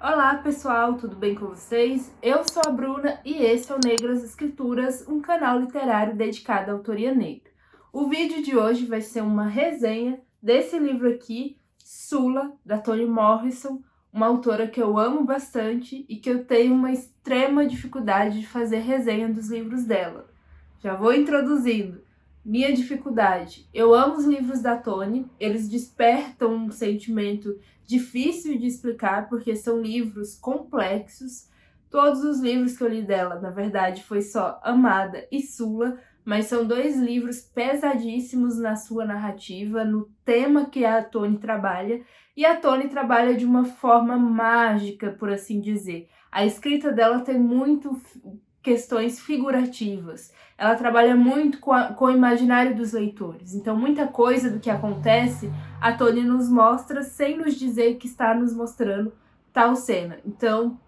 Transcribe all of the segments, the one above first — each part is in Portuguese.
Olá pessoal, tudo bem com vocês? Eu sou a Bruna e esse é o Negras Escrituras, um canal literário dedicado à autoria negra. O vídeo de hoje vai ser uma resenha desse livro aqui, Sula, da Toni Morrison, uma autora que eu amo bastante e que eu tenho uma extrema dificuldade de fazer resenha dos livros dela. Já vou introduzindo. Minha dificuldade. Eu amo os livros da Toni, eles despertam um sentimento difícil de explicar, porque são livros complexos. Todos os livros que eu li dela, na verdade, foi só Amada e Sula, mas são dois livros pesadíssimos na sua narrativa, no tema que a Toni trabalha, e a Toni trabalha de uma forma mágica, por assim dizer. A escrita dela tem muito questões figurativas. Ela trabalha muito com o imaginário dos leitores. Então, muita coisa do que acontece, a Toni nos mostra sem nos dizer que está nos mostrando tal cena. Então,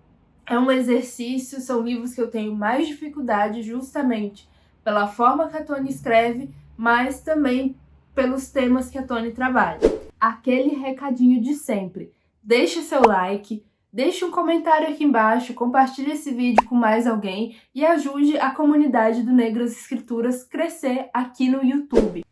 é um exercício, são livros que eu tenho mais dificuldade justamente pela forma que a Toni escreve, mas também pelos temas que a Toni trabalha. Aquele recadinho de sempre. Deixe seu like, deixe um comentário aqui embaixo, compartilhe esse vídeo com mais alguém e ajude a comunidade do Negras Escrituras crescer aqui no YouTube.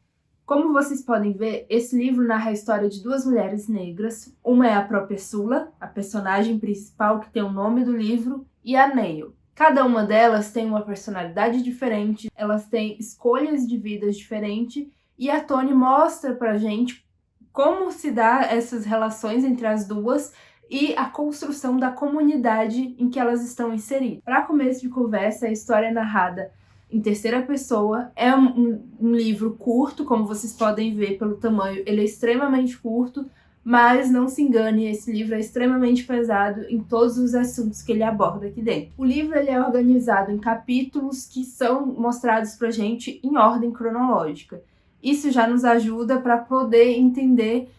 Como vocês podem ver, esse livro narra a história de duas mulheres negras. Uma é a própria Sula, a personagem principal que tem o nome do livro, e a Neil. Cada uma delas tem uma personalidade diferente, elas têm escolhas de vidas diferentes, e a Toni mostra pra gente como se dá essas relações entre as duas e a construção da comunidade em que elas estão inseridas. Para começo de conversa, a história é narrada em terceira pessoa. É um livro curto, como vocês podem ver pelo tamanho, ele é extremamente curto, mas não se engane, esse livro é extremamente pesado em todos os assuntos que ele aborda aqui dentro. O livro ele é organizado em capítulos que são mostrados pra gente em ordem cronológica. Isso já nos ajuda para poder entender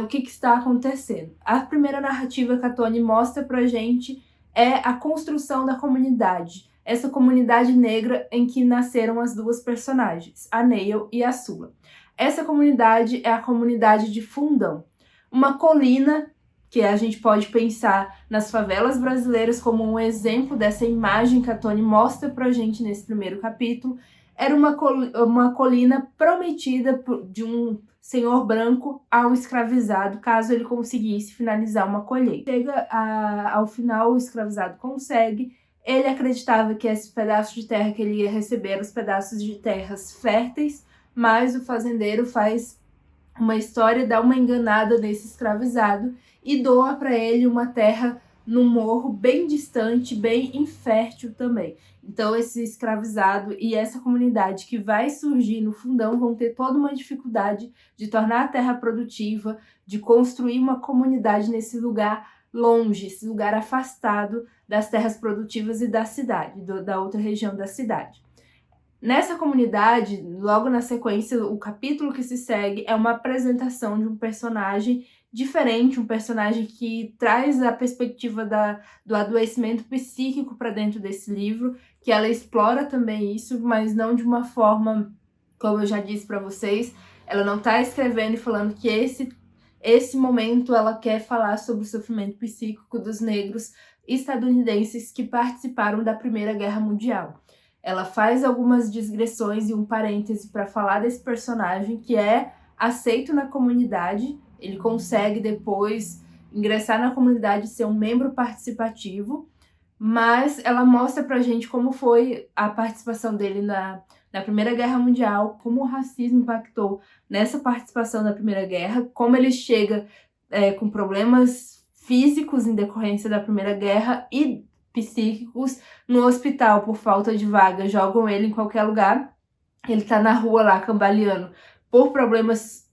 o que está acontecendo. A primeira narrativa que a Toni mostra pra gente é a construção da comunidade. Essa comunidade negra em que nasceram as duas personagens, a Neil e a Sula. Essa comunidade é a comunidade de Fundão, uma colina que a gente pode pensar nas favelas brasileiras como um exemplo dessa imagem que a Toni mostra pra gente nesse primeiro capítulo. Era uma colina prometida de um senhor branco ao escravizado, caso ele conseguisse finalizar uma colheita. Chega ao final, o escravizado consegue. Ele acreditava que esse pedaço de terra que ele ia receber eram os pedaços de terras férteis, mas o fazendeiro faz uma história, dá uma enganada nesse escravizado e doa para ele uma terra num morro bem distante, bem infértil também. Então esse escravizado e essa comunidade que vai surgir no Fundão vão ter toda uma dificuldade de tornar a terra produtiva, de construir uma comunidade nesse lugar longe, esse lugar afastado das terras produtivas e da cidade, da outra região da cidade. Nessa comunidade, logo na sequência, o capítulo que se segue é uma apresentação de um personagem diferente, um personagem que traz a perspectiva do adoecimento psíquico para dentro desse livro, que ela explora também isso, mas não de uma forma, como eu já disse para vocês, ela não está escrevendo e falando que esse momento ela quer falar sobre o sofrimento psíquico dos negros estadunidenses que participaram da Primeira Guerra Mundial. Ela faz algumas digressões e um parêntese para falar desse personagem que é aceito na comunidade. Ele consegue depois ingressar na comunidade e ser um membro participativo, mas ela mostra pra gente como foi a participação dele na Primeira Guerra Mundial, como o racismo impactou nessa participação na Primeira Guerra, como ele chega com problemas físicos em decorrência da Primeira Guerra e psíquicos no hospital por falta de vaga, jogam ele em qualquer lugar, ele tá na rua lá cambaleando por problemas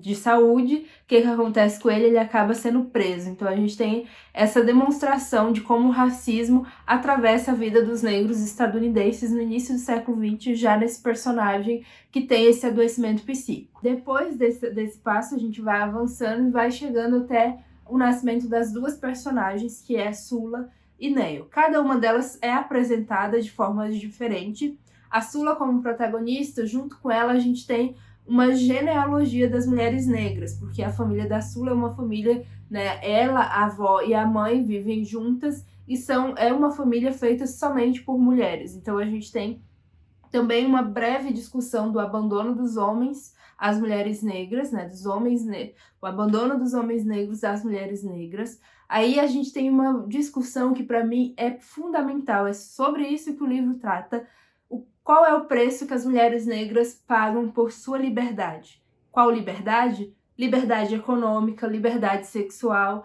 de saúde. O que acontece com ele? Ele acaba sendo preso. Então a gente tem essa demonstração de como o racismo atravessa a vida dos negros estadunidenses no início do século XX, já nesse personagem que tem esse adoecimento psíquico. Depois desse passo a gente vai avançando e vai chegando até o nascimento das duas personagens, que é Sula e Neil. Cada uma delas é apresentada de forma diferente. A Sula como protagonista, junto com ela a gente tem uma genealogia das mulheres negras, porque a família da Sula é uma família né? Ela, a avó e a mãe vivem juntas e é uma família feita somente por mulheres. Então a gente tem também uma breve discussão do abandono dos homens às mulheres negras, né? O abandono dos homens negros às mulheres negras. Aí a gente tem uma discussão que para mim é fundamental, é sobre isso que o livro trata. Qual é o preço que as mulheres negras pagam por sua liberdade? Qual liberdade? Liberdade econômica, liberdade sexual,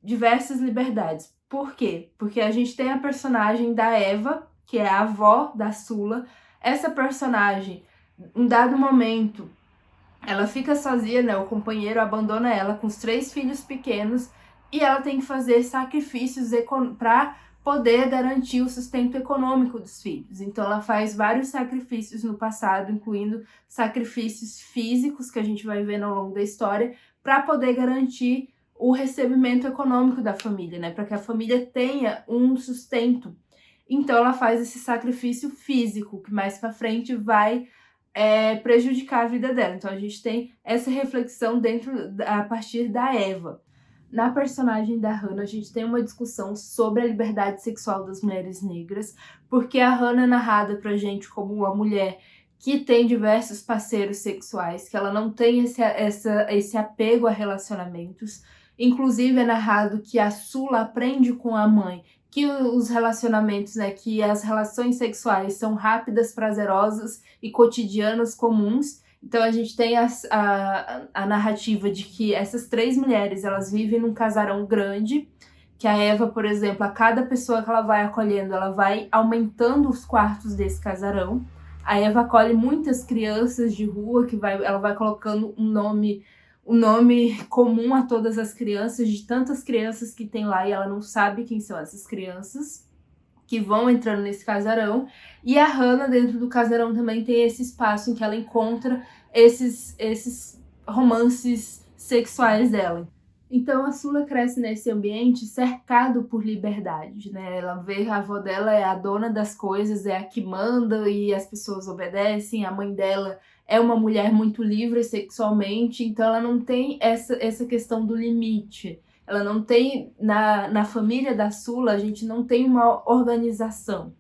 diversas liberdades. Por quê? Porque a gente tem a personagem da Eva, que é a avó da Sula. Essa personagem, em dado momento, ela fica sozinha, né? O companheiro abandona ela com os 3 filhos pequenos e ela tem que fazer sacrifícios para poder garantir o sustento econômico dos filhos. Então ela faz vários sacrifícios no passado, incluindo sacrifícios físicos, que a gente vai ver ao longo da história, para poder garantir o recebimento econômico da família, né? Para que a família tenha um sustento. Então ela faz esse sacrifício físico, que mais para frente vai prejudicar a vida dela. Então a gente tem essa reflexão a partir da Eva. Na personagem da Hannah, a gente tem uma discussão sobre a liberdade sexual das mulheres negras, porque a Hannah é narrada pra gente como uma mulher que tem diversos parceiros sexuais, que ela não tem esse apego a relacionamentos. Inclusive é narrado que a Sula aprende com a mãe que os relacionamentos, né, que as relações sexuais são rápidas, prazerosas e cotidianas comuns. Então a gente tem a narrativa de que essas 3 mulheres, elas vivem num casarão grande, que a Eva, por exemplo, a cada pessoa que ela vai acolhendo, ela vai aumentando os quartos desse casarão. A Eva acolhe muitas crianças de rua, ela vai colocando um nome comum a todas as crianças, de tantas crianças que tem lá, e ela não sabe quem são essas crianças que vão entrando nesse casarão. E a Hannah, dentro do casarão, também tem esse espaço em que ela encontra esses romances sexuais dela. Então a Sula cresce nesse ambiente cercado por liberdade, né? Ela vê a avó dela é a dona das coisas, é a que manda e as pessoas obedecem. A mãe dela é uma mulher muito livre sexualmente, então ela não tem essa questão do limite. Ela não tem, na família da Sula, a gente não tem uma organização.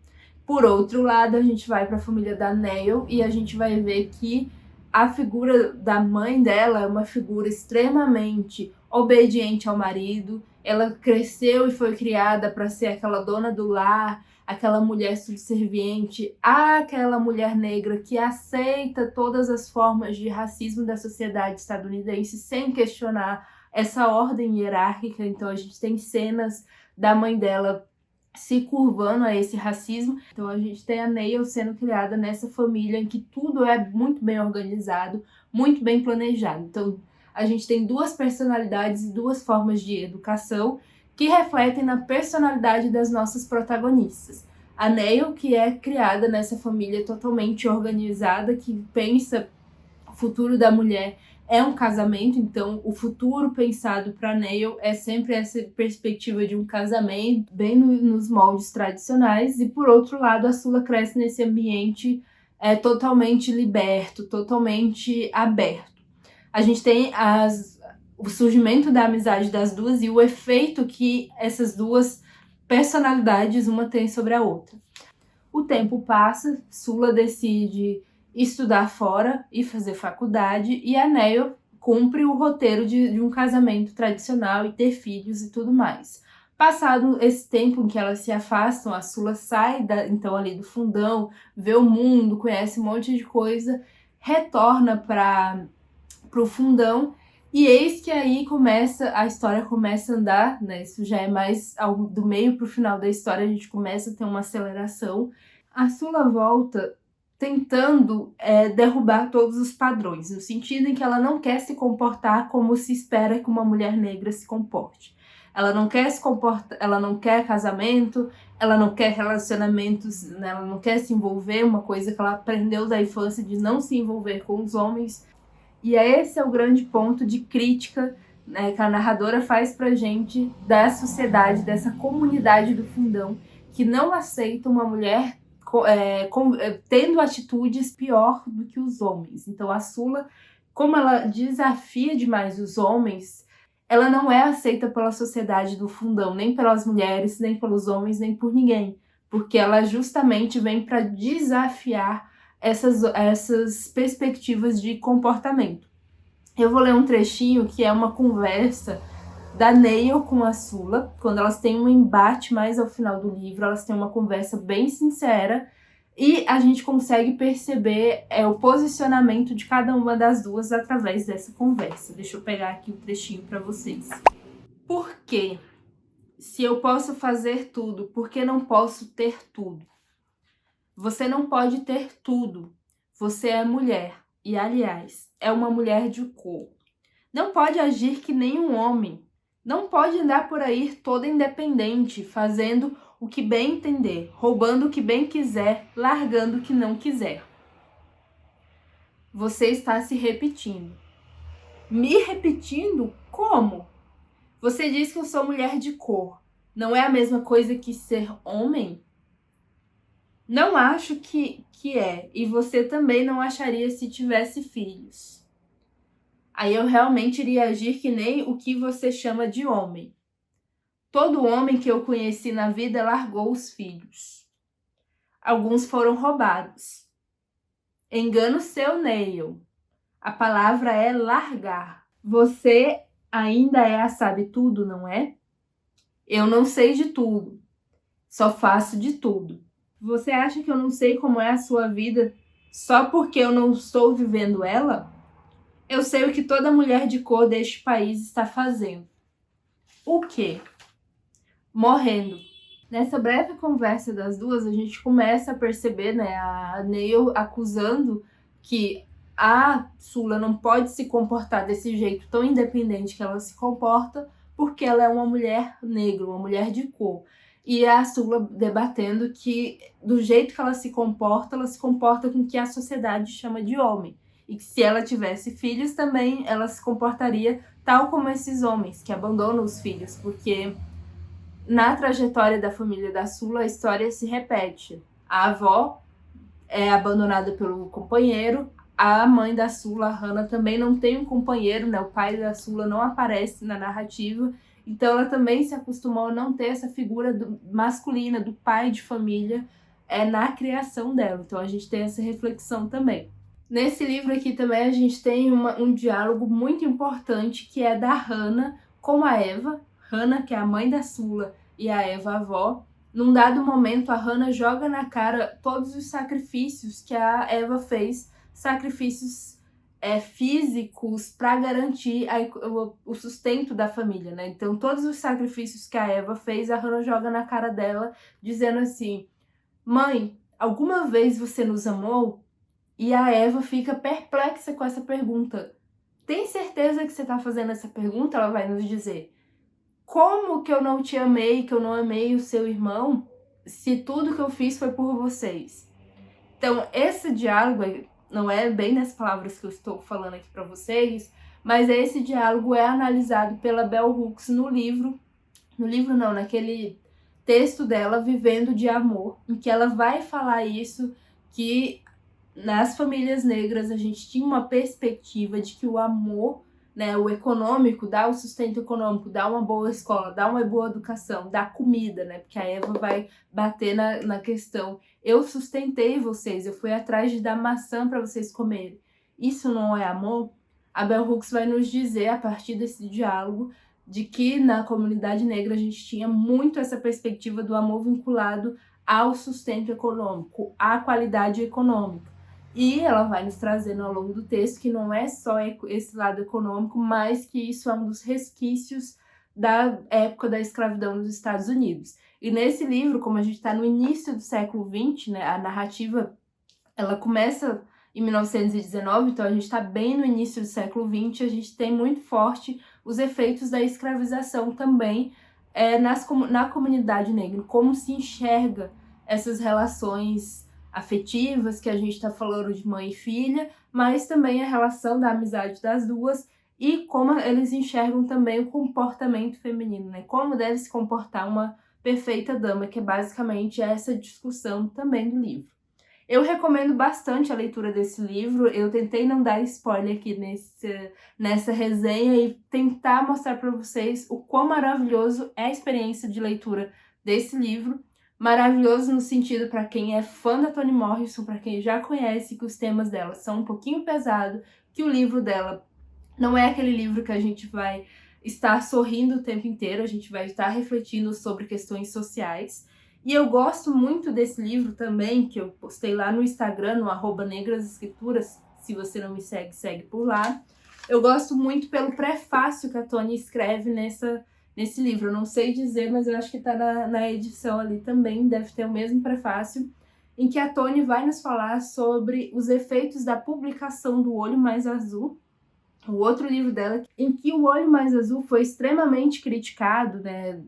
Por outro lado, a gente vai para a família da Neil e a gente vai ver que a figura da mãe dela é uma figura extremamente obediente ao marido. Ela cresceu e foi criada para ser aquela dona do lar, aquela mulher subserviente, aquela mulher negra que aceita todas as formas de racismo da sociedade estadunidense sem questionar essa ordem hierárquica. Então a gente tem cenas da mãe dela se curvando a esse racismo. Então a gente tem a Neil sendo criada nessa família em que tudo é muito bem organizado, muito bem planejado. Então a gente tem 2 personalidades e 2 formas de educação que refletem na personalidade das nossas protagonistas. A Neil, que é criada nessa família totalmente organizada, que pensa o futuro da mulher é um casamento, então o futuro pensado para Neil é sempre essa perspectiva de um casamento, bem nos moldes tradicionais. E por outro lado, a Sula cresce nesse ambiente totalmente liberto, totalmente aberto. A gente tem o surgimento da amizade das duas e o efeito que essas 2 personalidades uma tem sobre a outra. O tempo passa, Sula decide estudar fora e fazer faculdade, e a Neil cumpre o roteiro de um casamento tradicional e ter filhos e tudo mais. Passado esse tempo em que elas se afastam, a Sula sai então ali do fundão, vê o mundo, conhece um monte de coisa, retorna para o fundão, e eis que aí a história começa a andar, né? Isso já é mais do meio para o final da história, a gente começa a ter uma aceleração. A Sula volta tentando derrubar todos os padrões, no sentido em que ela não quer se comportar como se espera que uma mulher negra se comporte. Ela não quer se comportar, ela não quer casamento, ela não quer relacionamentos, né? Ela não quer se envolver, uma coisa que ela aprendeu da infância de não se envolver com os homens. E esse é o grande ponto de crítica, né, que a narradora faz pra gente da sociedade, dessa comunidade do fundão, que não aceita uma mulher tendo atitudes pior do que os homens. Então a Sula, como ela desafia demais os homens, ela não é aceita pela sociedade do fundão, nem pelas mulheres, nem pelos homens, nem por ninguém, porque ela justamente vem para desafiar essas perspectivas de comportamento. Eu vou ler um trechinho que é uma conversa da Neil com a Sula, quando elas têm um embate mais ao final do livro, elas têm uma conversa bem sincera e a gente consegue perceber o posicionamento de cada uma das duas através dessa conversa. Deixa eu pegar aqui o trechinho para vocês. Por quê? Se eu posso fazer tudo, por que não posso ter tudo? Você não pode ter tudo. Você é mulher e, aliás, é uma mulher de cor. Não pode agir que nem um homem. Não pode andar por aí toda independente, fazendo o que bem entender, roubando o que bem quiser, largando o que não quiser. Você está se repetindo. Me repetindo? Como? Você diz que eu sou mulher de cor. Não é a mesma coisa que ser homem? Não acho que é. E você também não acharia se tivesse filhos. Aí eu realmente iria agir que nem o que você chama de homem. Todo homem que eu conheci na vida largou os filhos. Alguns foram roubados. Engano seu, Neil. A palavra é largar. Você ainda é a sabe-tudo, não é? Eu não sei de tudo. Só faço de tudo. Você acha que eu não sei como é a sua vida só porque eu não estou vivendo ela? Eu sei o que toda mulher de cor deste país está fazendo. O quê? Morrendo. Nessa breve conversa das duas, a gente começa a perceber, né, a Neil acusando que a Sula não pode se comportar desse jeito tão independente que ela se comporta, porque ela é uma mulher negra, uma mulher de cor. E a Sula debatendo que, do jeito que ela se comporta com o que a sociedade chama de homem. E que se ela tivesse filhos também, ela se comportaria tal como esses homens, que abandonam os filhos, porque na trajetória da família da Sula, a história se repete. A avó é abandonada pelo companheiro, a mãe da Sula, a Hannah, também não tem um companheiro, né? O pai da Sula não aparece na narrativa, então ela também se acostumou a não ter essa figura masculina, do pai de família, na criação dela. Então a gente tem essa reflexão também. Nesse livro aqui também a gente tem um diálogo muito importante, que é da Hannah com a Eva. Hannah, que é a mãe da Sula, e a Eva, a avó. Num dado momento, a Hannah joga na cara todos os sacrifícios que a Eva fez, sacrifícios físicos para garantir o sustento da família, né? Então, todos os sacrifícios que a Eva fez, a Hannah joga na cara dela, dizendo assim: mãe, alguma vez você nos amou? E a Eva fica perplexa com essa pergunta. Tem certeza que você está fazendo essa pergunta? Ela vai nos dizer: como que eu não te amei, que eu não amei o seu irmão, se tudo que eu fiz foi por vocês? Então, esse diálogo não é bem nas palavras que eu estou falando aqui para vocês, mas esse diálogo é analisado pela Bell Hooks naquele texto dela, Vivendo de Amor, em que ela vai falar isso, que nas famílias negras a gente tinha uma perspectiva de que o amor, né, o econômico, dá o sustento econômico, dá uma boa escola, dá uma boa educação, dá comida, né? Porque a Eva vai bater na questão: eu sustentei vocês, eu fui atrás de dar maçã para vocês comerem. Isso não é amor? A Bell Hooks vai nos dizer, a partir desse diálogo, de que na comunidade negra a gente tinha muito essa perspectiva do amor vinculado ao sustento econômico, à qualidade econômica. E ela vai nos trazendo ao longo do texto que não é só esse lado econômico, mas que isso é um dos resquícios da época da escravidão nos Estados Unidos. E nesse livro, como a gente está no início do século XX, né, a narrativa ela começa em 1919, então a gente está bem no início do século XX, a gente tem muito forte os efeitos da escravização também na comunidade negra, como se enxerga essas relações afetivas, que a gente está falando de mãe e filha, mas também a relação da amizade das duas e como eles enxergam também o comportamento feminino, né? Como deve se comportar uma perfeita dama, que é basicamente essa discussão também do livro. Eu recomendo bastante a leitura desse livro. Eu tentei não dar spoiler aqui nessa resenha e tentar mostrar para vocês o quão maravilhoso é a experiência de leitura desse livro. Maravilhoso no sentido para quem é fã da Toni Morrison, para quem já conhece que os temas dela são um pouquinho pesados, que o livro dela não é aquele livro que a gente vai estar sorrindo o tempo inteiro, a gente vai estar refletindo sobre questões sociais. E eu gosto muito desse livro também, que eu postei lá no Instagram, no @negrasescrituras. Se você não me segue, segue por lá. Eu gosto muito pelo prefácio que a Toni escreve nesse livro. Eu não sei dizer, mas eu acho que tá na edição ali também, deve ter o mesmo prefácio, em que a Toni vai nos falar sobre os efeitos da publicação do Olho Mais Azul, o outro livro dela, em que o Olho Mais Azul foi extremamente criticado, né?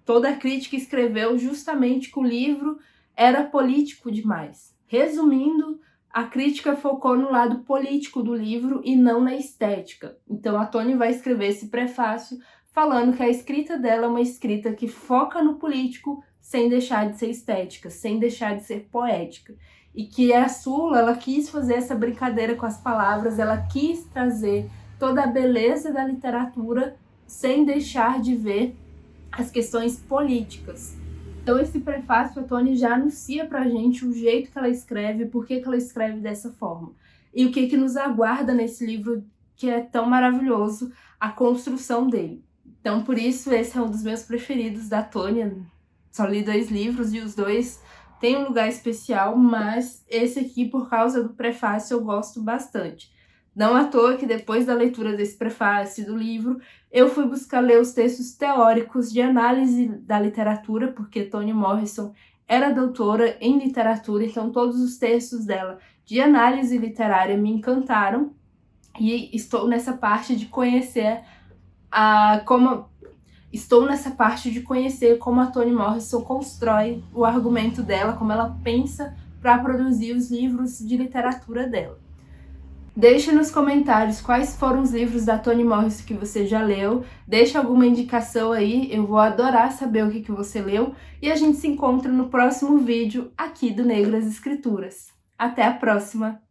Toda a crítica escreveu justamente que o livro era político demais. Resumindo, a crítica focou no lado político do livro e não na estética. Então a Toni vai escrever esse prefácio falando que a escrita dela é uma escrita que foca no político sem deixar de ser estética, sem deixar de ser poética. E que a Sula, ela quis fazer essa brincadeira com as palavras, ela quis trazer toda a beleza da literatura sem deixar de ver as questões políticas. Então esse prefácio, a Toni já anuncia pra gente o jeito que ela escreve, por que ela escreve dessa forma. E o que nos aguarda nesse livro que é tão maravilhoso, a construção dele. Então por isso esse é um dos meus preferidos da Toni. Só li 2 livros e os 2 têm um lugar especial, mas esse aqui, por causa do prefácio, eu gosto bastante. Não à toa que depois da leitura desse prefácio do livro, eu fui buscar ler os textos teóricos de análise da literatura, porque Toni Morrison era doutora em literatura, então todos os textos dela de análise literária me encantaram. E estou nessa parte de conhecer como a Toni Morrison constrói o argumento dela, como ela pensa para produzir os livros de literatura dela. Deixa nos comentários quais foram os livros da Toni Morrison que você já leu. Deixa alguma indicação aí, eu vou adorar saber o que você leu. E a gente se encontra no próximo vídeo aqui do Negras Escrituras. Até a próxima!